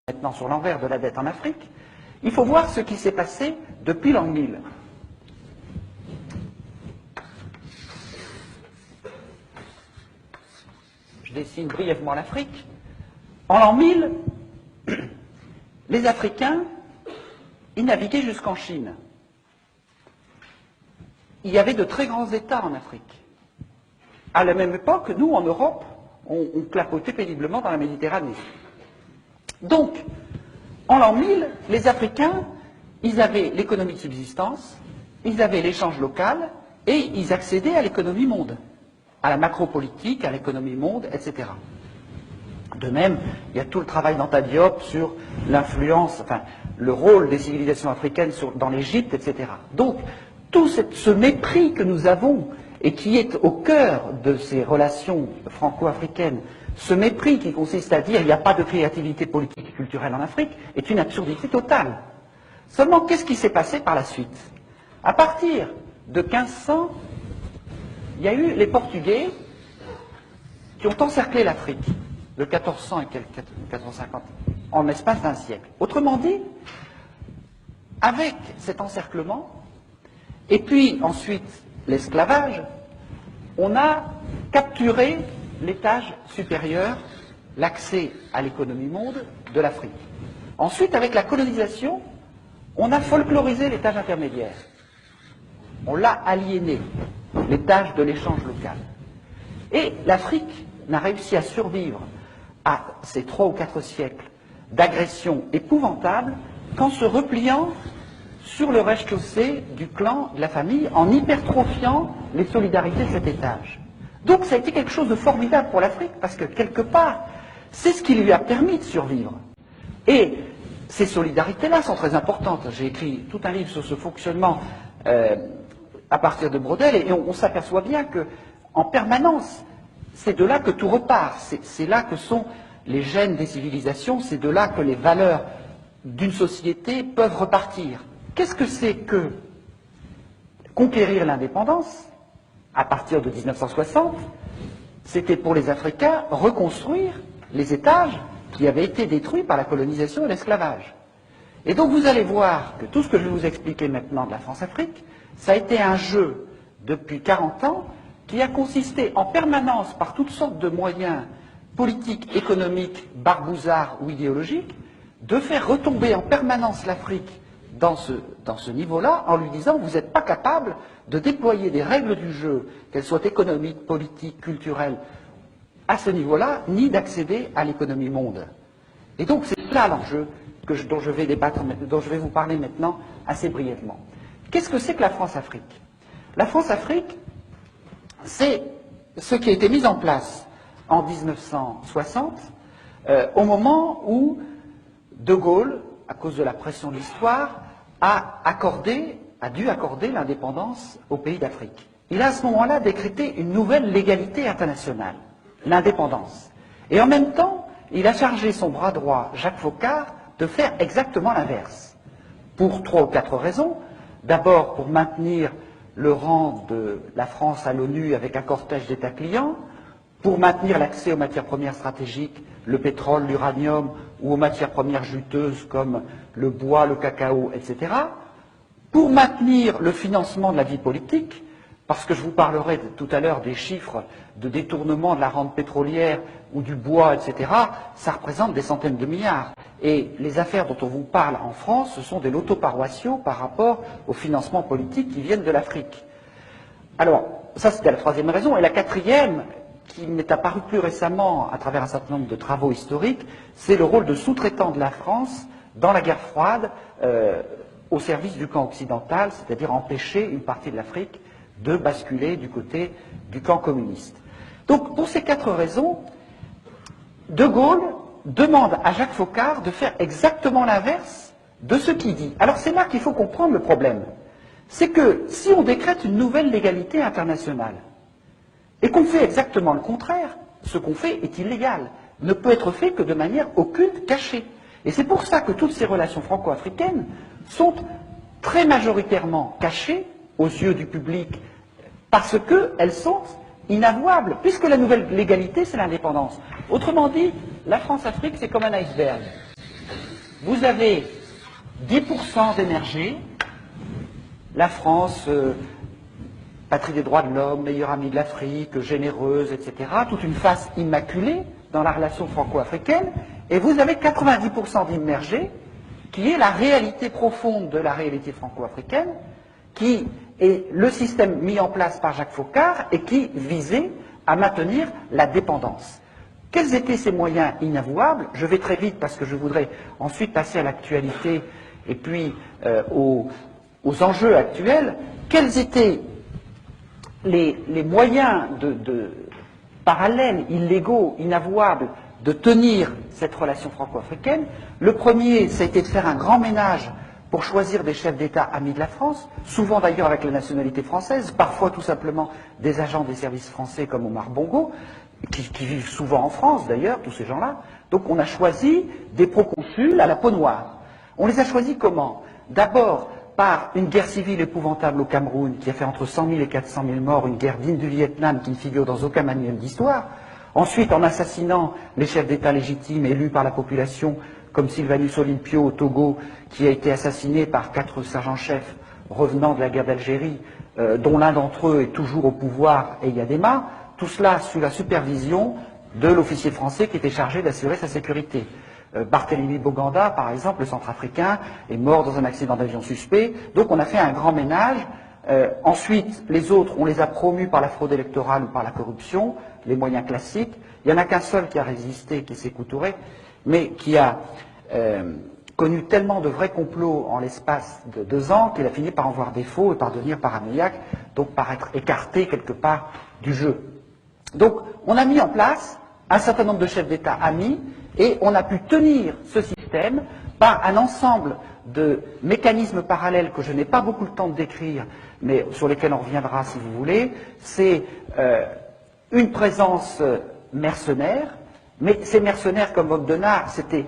maintenant sur l'envers de la dette en Afrique, il faut voir ce qui s'est passé depuis l'an 1000. Je dessine brièvement l'Afrique. En l'an 1000, les Africains, ils naviguaient jusqu'en Chine. Il y avait de très grands États en Afrique. À la même époque, nous, en Europe, on clapotait péniblement dans la Méditerranée. Donc, en l'an 1000, les Africains, ils avaient l'économie de subsistance, ils avaient l'échange local, et ils accédaient à l'économie monde, à la macropolitique, à l'économie monde, etc. De même, il y a tout le travail d'Anta Diop sur l'influence, enfin, le rôle des civilisations africaines dans l'Égypte, etc. Donc, tout ce mépris que nous avons, et qui est au cœur de ces relations franco-africaines, ce mépris qui consiste à dire qu'il n'y a pas de créativité politique et culturelle en Afrique, est une absurdité totale. Seulement, qu'est-ce qui s'est passé par la suite? À partir de 1500, il y a eu les Portugais qui ont encerclé l'Afrique, de 1400 et 1450, en l'espace d'un siècle. Autrement dit, avec cet encerclement, et puis ensuite l'esclavage, on a capturé l'étage supérieur, l'accès à l'économie monde de l'Afrique. Ensuite, avec la colonisation, on a folklorisé l'étage intermédiaire. On l'a aliéné, l'étage de l'échange local. Et l'Afrique n'a réussi à survivre à ces 3 ou 4 siècles d'agression épouvantable qu'en se repliant sur le rez-de-chaussée du clan, de la famille, en hypertrophiant les solidarités de cet étage. Donc ça a été quelque chose de formidable pour l'Afrique, parce que quelque part, c'est ce qui lui a permis de survivre. Et ces solidarités-là sont très importantes. J'ai écrit tout un livre sur ce fonctionnement à partir de Braudel, et on s'aperçoit bien que, en permanence, c'est de là que tout repart. C'est là que sont les gènes des civilisations, c'est de là que les valeurs d'une société peuvent repartir. Qu'est-ce que c'est que conquérir l'indépendance? À partir de 1960, c'était pour les Africains reconstruire les étages qui avaient été détruits par la colonisation et l'esclavage. Et donc vous allez voir que tout ce que je vais vous expliquer maintenant de la France-Afrique, ça a été un jeu depuis 40 ans qui a consisté en permanence, par toutes sortes de moyens politiques, économiques, barbouzards ou idéologiques, de faire retomber en permanence l'Afrique dans ce niveau-là, en lui disant vous n'êtes pas capable de déployer des règles du jeu, qu'elles soient économiques, politiques, culturelles, à ce niveau-là, ni d'accéder à l'économie monde. Et donc c'est là l'enjeu dont je vais vous parler maintenant assez brièvement. Qu'est-ce que c'est que la France-Afrique? La France-Afrique, c'est ce qui a été mis en place en 1960, au moment où De Gaulle, à cause de la pression de l'histoire, a dû accorder l'indépendance aux pays d'Afrique. Il a à ce moment-là décrété une nouvelle légalité internationale, l'indépendance. Et en même temps, il a chargé son bras droit, Jacques Foccart, de faire exactement l'inverse. Pour 3 ou 4 raisons. D'abord, pour maintenir le rang de la France à l'ONU avec un cortège d'États clients, pour maintenir l'accès aux matières premières stratégiques, le pétrole, l'uranium, ou aux matières premières juteuses comme le bois, le cacao, etc., pour maintenir le financement de la vie politique, parce que je vous parlerai tout à l'heure des chiffres de détournement de la rente pétrolière ou du bois, etc., ça représente des centaines de milliards. Et les affaires dont on vous parle en France, ce sont des lotos paroissiaux par rapport aux financements politiques qui viennent de l'Afrique. Alors, ça c'était la 3e raison. Et la 4e, qui m'est apparu plus récemment à travers un certain nombre de travaux historiques, c'est le rôle de sous-traitant de la France dans la guerre froide au service du camp occidental, c'est-à-dire empêcher une partie de l'Afrique de basculer du côté du camp communiste. Donc, pour ces 4 raisons, De Gaulle demande à Jacques Foccart de faire exactement l'inverse de ce qu'il dit. Alors, c'est là qu'il faut comprendre le problème. C'est que si on décrète une nouvelle légalité internationale, et qu'on fait exactement le contraire, ce qu'on fait est illégal, ne peut être fait que de manière occulte, cachée. Et c'est pour ça que toutes ces relations franco-africaines sont très majoritairement cachées aux yeux du public, parce qu'elles sont inavouables, puisque la nouvelle légalité, c'est l'indépendance. Autrement dit, la France-Afrique, c'est comme un iceberg. vous avez 10% d'émergés, la France, patrie des droits de l'homme, meilleure amie de l'Afrique, généreuse, etc., toute une face immaculée dans la relation franco-africaine, et vous avez 90% d'immergés, qui est la réalité profonde de la réalité franco-africaine, qui est le système mis en place par Jacques Foccart et qui visait à maintenir la dépendance. Quels étaient ces moyens inavouables? Je vais très vite parce que je voudrais ensuite passer à l'actualité et puis aux enjeux actuels. Quels étaient les moyens parallèles, illégaux, inavouables, de tenir cette relation franco-africaine? Le premier, ça a été de faire un grand ménage pour choisir des chefs d'État amis de la France, souvent d'ailleurs avec la nationalité française, parfois tout simplement des agents des services français comme Omar Bongo, qui vivent souvent en France d'ailleurs, tous ces gens-là. Donc on a choisi des proconsuls à la peau noire. On les a choisis comment? D'abord par une guerre civile épouvantable au Cameroun, qui a fait entre 100 000 et 400 000 morts, une guerre digne du Vietnam qui ne figure dans aucun manuel d'histoire. Ensuite, en assassinant les chefs d'État légitimes élus par la population, comme Sylvanus Olympio au Togo, qui a été assassiné par 4 sergents-chefs revenant de la guerre d'Algérie, dont l'un d'entre eux est toujours au pouvoir, Eyadema, tout cela sous la supervision de l'officier français qui était chargé d'assurer sa sécurité. Barthélemy Boganda, par exemple, le centrafricain, est mort dans un accident d'avion suspect. Donc on a fait un grand ménage. Ensuite, les autres, on les a promus par la fraude électorale ou par la corruption, les moyens classiques. Il n'y en a qu'un seul qui a résisté, qui est Sékou Touré, mais qui a connu tellement de vrais complots en l'espace de 2 ans qu'il a fini par en voir défaut et par devenir paranoïaque, donc par être écarté quelque part du jeu. Donc on a mis en place un certain nombre de chefs d'État amis et on a pu tenir ce système par un ensemble de mécanismes parallèles que je n'ai pas beaucoup le temps de décrire, mais sur lesquels on reviendra si vous voulez. C'est une présence mercenaire, mais ces mercenaires comme Bob Denard, c'était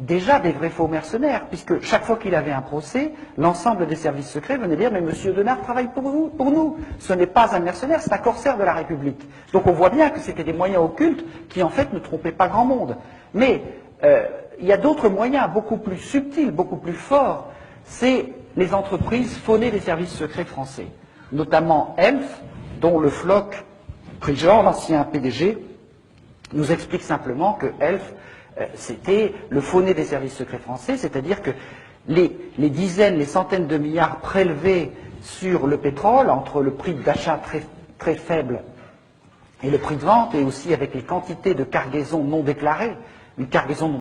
déjà des vrais faux mercenaires, puisque chaque fois qu'il avait un procès, l'ensemble des services secrets venait dire « Mais Monsieur Denard travaille pour nous. Ce n'est pas un mercenaire, c'est un corsaire de la République. » Donc on voit bien que c'était des moyens occultes qui en fait ne trompaient pas grand monde. Mais il y a d'autres moyens beaucoup plus subtils, beaucoup plus forts, c'est les entreprises phonées des services secrets français, notamment ELF, dont le Floch Prigent, l'ancien PDG, nous explique simplement que ELF, c'était le faux-nez des services secrets français, c'est-à-dire que les dizaines, les centaines de milliards prélevés sur le pétrole, entre le prix d'achat très faible et le prix de vente, et aussi avec les quantités de cargaisons non déclarées, une cargaison non